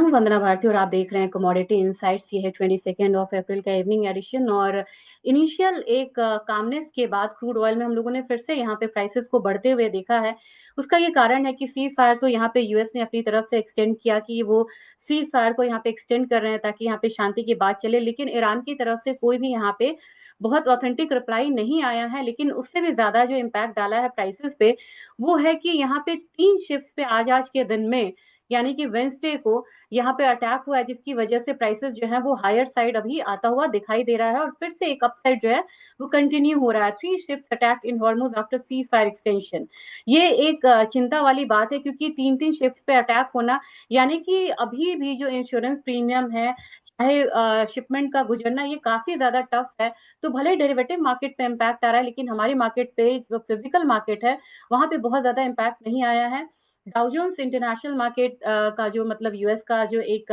हूँ वंदना भारती और आप देख रहे हैं कमोडिटी इनसाइट्स। ये है 22 ऑफ अप्रैल का इवनिंग एडिशन। और इनिशियल एक कामनेस के बाद क्रूड ऑयल में हम लोगों ने फिर से यहाँ पे प्राइसेस को बढ़ते हुए देखा है। उसका ये कारण है कि सीज फायर तो यहाँ पे यूएस ने अपनी तरफ से एक्सटेंड किया कि वो सीज फायर को यहाँ पे एक्सटेंड कर रहे हैं ताकि यहाँ पे शांति की बात चले, लेकिन ईरान की तरफ से कोई भी यहाँ पे बहुत ऑथेंटिक रिप्लाई नहीं आया है। लेकिन उससे भी ज्यादा जो इम्पैक्ट डाला है प्राइसेस पे वो है कि यहाँ पे 3 शिप्स पे आज के दिन में यानी कि वेंसडे को यहाँ पे अटैक हुआ है, जिसकी वजह से प्राइसेस जो है वो हायर साइड अभी आता हुआ दिखाई दे रहा है और फिर से एक अपसाइड जो है वो कंटिन्यू हो रहा है। 3 ships attack in Hormuz after cease fire extension. ये एक चिंता वाली बात है क्योंकि 3 शिप्स पे अटैक होना यानी कि अभी भी जो इंश्योरेंस प्रीमियम है चाहे शिपमेंट का गुजरना ये काफी ज्यादा टफ है। तो भले डेरिवेटिव मार्केट पे इम्पैक्ट आ रहा है लेकिन हमारी मार्केट पे जो फिजिकल मार्केट है वहां पे बहुत ज्यादा इम्पैक्ट नहीं आया है। डाउजोन्स इंटरनेशनल मार्केट का जो मतलब यूएस का जो एक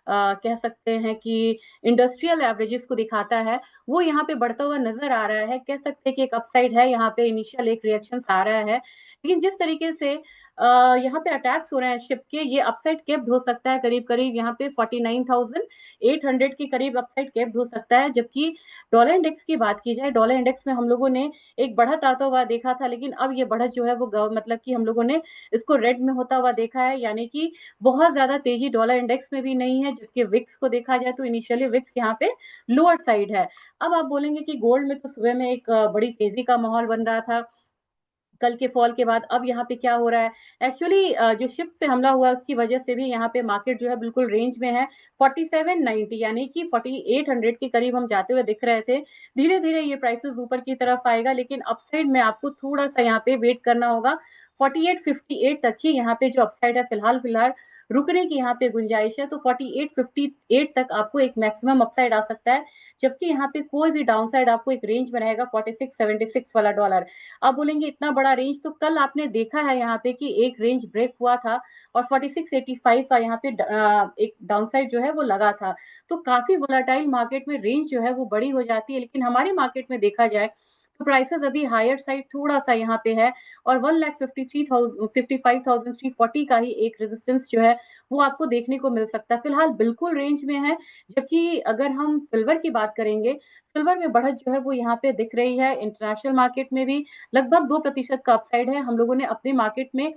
कह सकते हैं कि इंडस्ट्रियल एवरेजेस को दिखाता है वो यहाँ पे बढ़ता हुआ नजर आ रहा है। कह सकते हैं कि एक अपसाइड है, यहाँ पे इनिशियल एक रिएक्शन आ रहा है, लेकिन जिस तरीके से यहाँ पे अटैक्स हो रहे हैं शिप के, ये अपसाइड केप्ड हो सकता है करीब करीब यहाँ पे 49,800 के करीब अपसाइड केप्ड हो सकता है। जबकि डॉलर इंडेक्स की बात की जाए, डॉलर इंडेक्स में हम लोगों ने एक बढ़त आता हुआ देखा था, लेकिन अब ये बढ़त जो है वो मतलब कि हम लोगों ने इसको रेड में होता हुआ देखा है, यानी कि बहुत ज्यादा तेजी डॉलर इंडेक्स में भी नहीं है। जबकि विक्स को देखा जाए तो इनिशियली विक्स यहाँ पे लोअर साइड है। अब आप बोलेंगे कि गोल्ड में तो सुबह में एक बड़ी तेजी का माहौल बन रहा था कल के फॉल के बाद, अब यहाँ पे क्या हो रहा है? एक्चुअली जो शिप पे हमला हुआ उसकी वजह से भी यहाँ पे मार्केट जो है बिल्कुल रेंज में है। 4790 यानी कि 4800 के करीब हम जाते हुए दिख रहे थे। धीरे धीरे ये प्राइसेस ऊपर की तरफ आएगा, लेकिन अपसाइड में आपको थोड़ा सा यहाँ पे वेट करना होगा। 4858 तक ही यहाँ पे जो अपसाइड है फिलहाल फिलहाल रुकने की यहाँ पे गुंजाइश है। तो 4858 तक आपको एक मैक्सिमम अपसाइड आ सकता है, जबकि यहाँ पे कोई भी डाउनसाइड आपको एक रेंज में रहेगा 4676 वाला डॉलर। आप बोलेंगे इतना बड़ा रेंज, तो कल आपने देखा है यहाँ पे कि एक रेंज ब्रेक हुआ था और 4685 का यहाँ पे एक डाउनसाइड जो है वो लगा था। तो काफी वोलाटाइल मार्केट में रेंज जो है वो बड़ी हो जाती है, लेकिन हमारी मार्केट में देखा जाए तो प्राइसेस अभी हायर साइड थोड़ा सा यहाँ पे है और 1,53,55,340 का ही एक रेजिस्टेंस जो है वो आपको देखने को मिल सकता है। फिलहाल बिल्कुल रेंज में है। जबकि अगर हम सिल्वर की बात करेंगे, सिल्वर में बढ़त जो है वो यहाँ पे दिख रही है। इंटरनेशनल मार्केट में भी लगभग 2% का अपसाइड है। हम लोगों ने अपने मार्केट में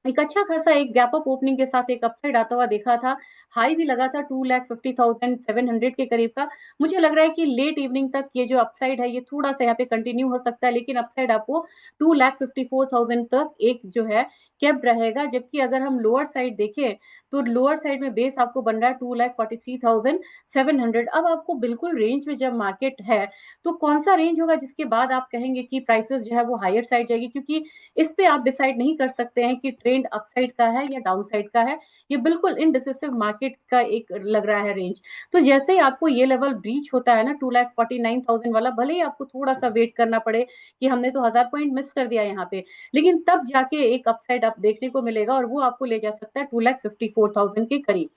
एक अच्छा खासा एक गैप अप ओपनिंग के साथ एक अपसाइड आता हुआ देखा था। हाई भी लगा था 2,50,700 के करीब का। मुझे लग रहा है कि लेट इवनिंग तक ये जो अपसाइड है ये थोड़ा सा यहाँ पे कंटिन्यू हो सकता है, लेकिन अपसाइड आपको 2,54,000 तक एक जो है कैप्ड रहेगा। जबकि अगर हम लोअर साइड देखें तो लोअर साइड में बेस आपको बन रहा है 2,43,700। अब आपको बिल्कुल रेंज में जब मार्केट है तो कौन सा रेंज होगा जिसके बाद आप कहेंगे कि प्राइसेस जो है वो हायर साइड जाएगी, क्योंकि इस पे आप डिसाइड नहीं कर सकते हैं कि ट्रेंड अपसाइड का है या डाउनसाइड का है। ये बिल्कुल इनडिसिसिव मार्केट का एक लग रहा है रेंज। तो जैसे ही आपको ये लेवल ब्रीच होता है ना 2,49,000 वाला, भले ही आपको थोड़ा सा वेट करना पड़े कि हमने तो 1000 पॉइंट मिस कर दिया यहाँ पे, लेकिन तब जाके एक अपसाइड आप देखने को मिलेगा और वो आपको ले जा सकता है 2,54,000 के करीब।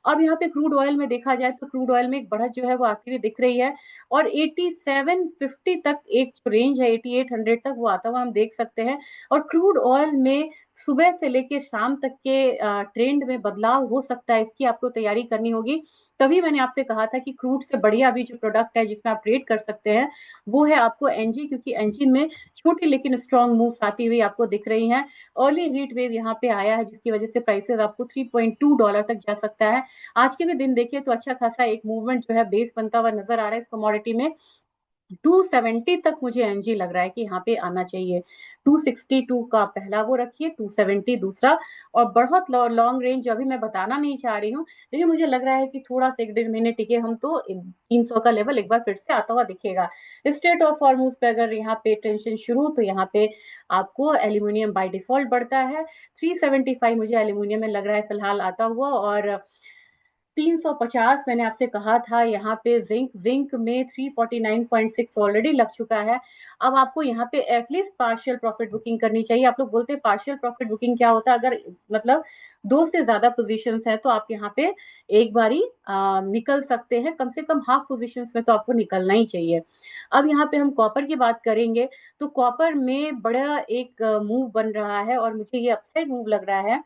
अब यहाँ पे क्रूड ऑयल में देखा जाए तो क्रूड ऑयल में एक बढ़त जो है वो आती हुई दिख रही है और 8750 तक एक जो रेंज है 8800 तक वो आता हुआ हम देख सकते हैं। और क्रूड ऑयल में सुबह से लेके शाम तक के ट्रेंड में बदलाव हो सकता है, इसकी आपको तैयारी करनी होगी। तभी मैंने आपसे कहा था कि क्रूड से बढ़िया अभी जो प्रोडक्ट है जिसमें आप ट्रेड कर सकते हैं वो है आपको एनजी, क्योंकि एनजी में छोटी लेकिन स्ट्रॉन्ग मूव्स आती हुई आपको दिख रही हैं। अर्ली हीट वेव यहाँ पे आया है जिसकी वजह से प्राइसेस आपको $3.2 तक जा सकता है। आज के भी दिन देखिए तो अच्छा खासा एक मूवमेंट जो है बेस बनता हुआ नजर आ रहा है इस कमोडिटी में। 270 तक मुझे एनजी लग रहा है कि यहाँ पे आना चाहिए। 262 का पहला वो रखिए, 270 दूसरा। और बहुत लॉन्ग रेंज जो अभी मैं बताना नहीं चाह रही हूँ, लेकिन मुझे लग रहा है कि थोड़ा सा 1-1.5 महीने टिके हम तो 300 का लेवल एक बार फिर से आता हुआ दिखेगा। स्टेट ऑफ हॉर्मूज पे अगर यहाँ पे टेंशन शुरू, तो यहाँ पे आपको एल्यूमिनियम बाय डिफॉल्ट बढ़ता है। 375 मुझे एल्यूमिनियम में लग रहा है फिलहाल आता हुआ। और 350 मैंने आपसे कहा था यहाँ पे जिंक में 349.6 ऑलरेडी लग चुका है। अब आपको यहाँ पे एटलीस्ट पार्शियल प्रॉफिट बुकिंग करनी चाहिए। आप लोग बोलते हैं पार्शियल प्रॉफिट बुकिंग क्या होता है? अगर मतलब दो से ज्यादा पोजीशंस है तो आप यहाँ पे एक बारी निकल सकते हैं, कम से कम हाफ पोजीशंस में तो आपको निकलना ही चाहिए। अब यहाँ पे हम कॉपर की बात करेंगे तो कॉपर में बड़ा एक मूव बन रहा है और मुझे ये अपसाइड मूव लग रहा है।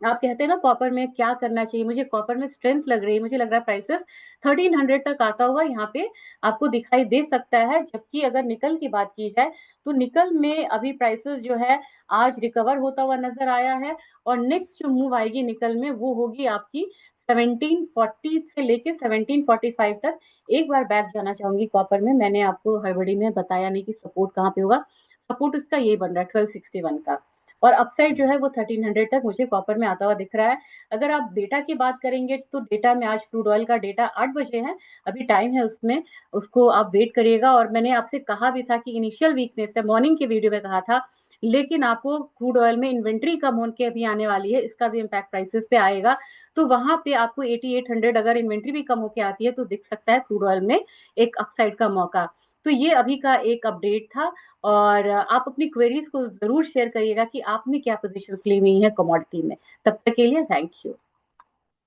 आप कहते हैं ना कॉपर में क्या करना चाहिए, मुझे कॉपर में स्ट्रेंथ लग रही है, मुझे लग रहा है प्राइसेस 1300 तक आता हुआ यहाँ पे आपको दिखाई दे सकता है। जबकि अगर निकल की बात की जाए तो निकल में अभी प्राइसेस जो है आज रिकवर होता हुआ नजर आया है, और नेक्स्ट जो मूव आएगी निकल में वो होगी आपकी 1740 से लेके 1745 तक। एक बार बैक जाना चाहूंगी कॉपर में, मैंने आपको हड़बड़ी में बताया नहीं कि सपोर्ट कहाँ पे होगा। सपोर्ट इसका ये बन रहा है 1261 का, और अपसाइड जो है वो 1300 तक मुझे कॉपर में आता हुआ दिख रहा है। अगर आप डेटा की बात करेंगे तो डेटा में आज क्रूड ऑयल का डेटा 8 बजे है, अभी टाइम है उसमें, उसको आप वेट करिएगा। और मैंने आपसे कहा भी था कि इनिशियल वीकनेस है, मॉर्निंग के वीडियो में कहा था, लेकिन आपको क्रूड ऑयल में इन्वेंट्री कम होकर अभी आने वाली है, इसका भी इम्पैक्ट प्राइसेस पे आएगा। तो वहां पे आपको 8800 अगर इन्वेंट्री भी कम होकर आती है तो दिख सकता है क्रूड ऑयल में एक अपसाइड का मौका। तो ये अभी का एक अपडेट था। और आप अपनी क्वेरीज को जरूर शेयर करिएगा कि आपने क्या पोजीशंस ली हुई हैं कमोडिटी में। तब तक के लिए थैंक यू।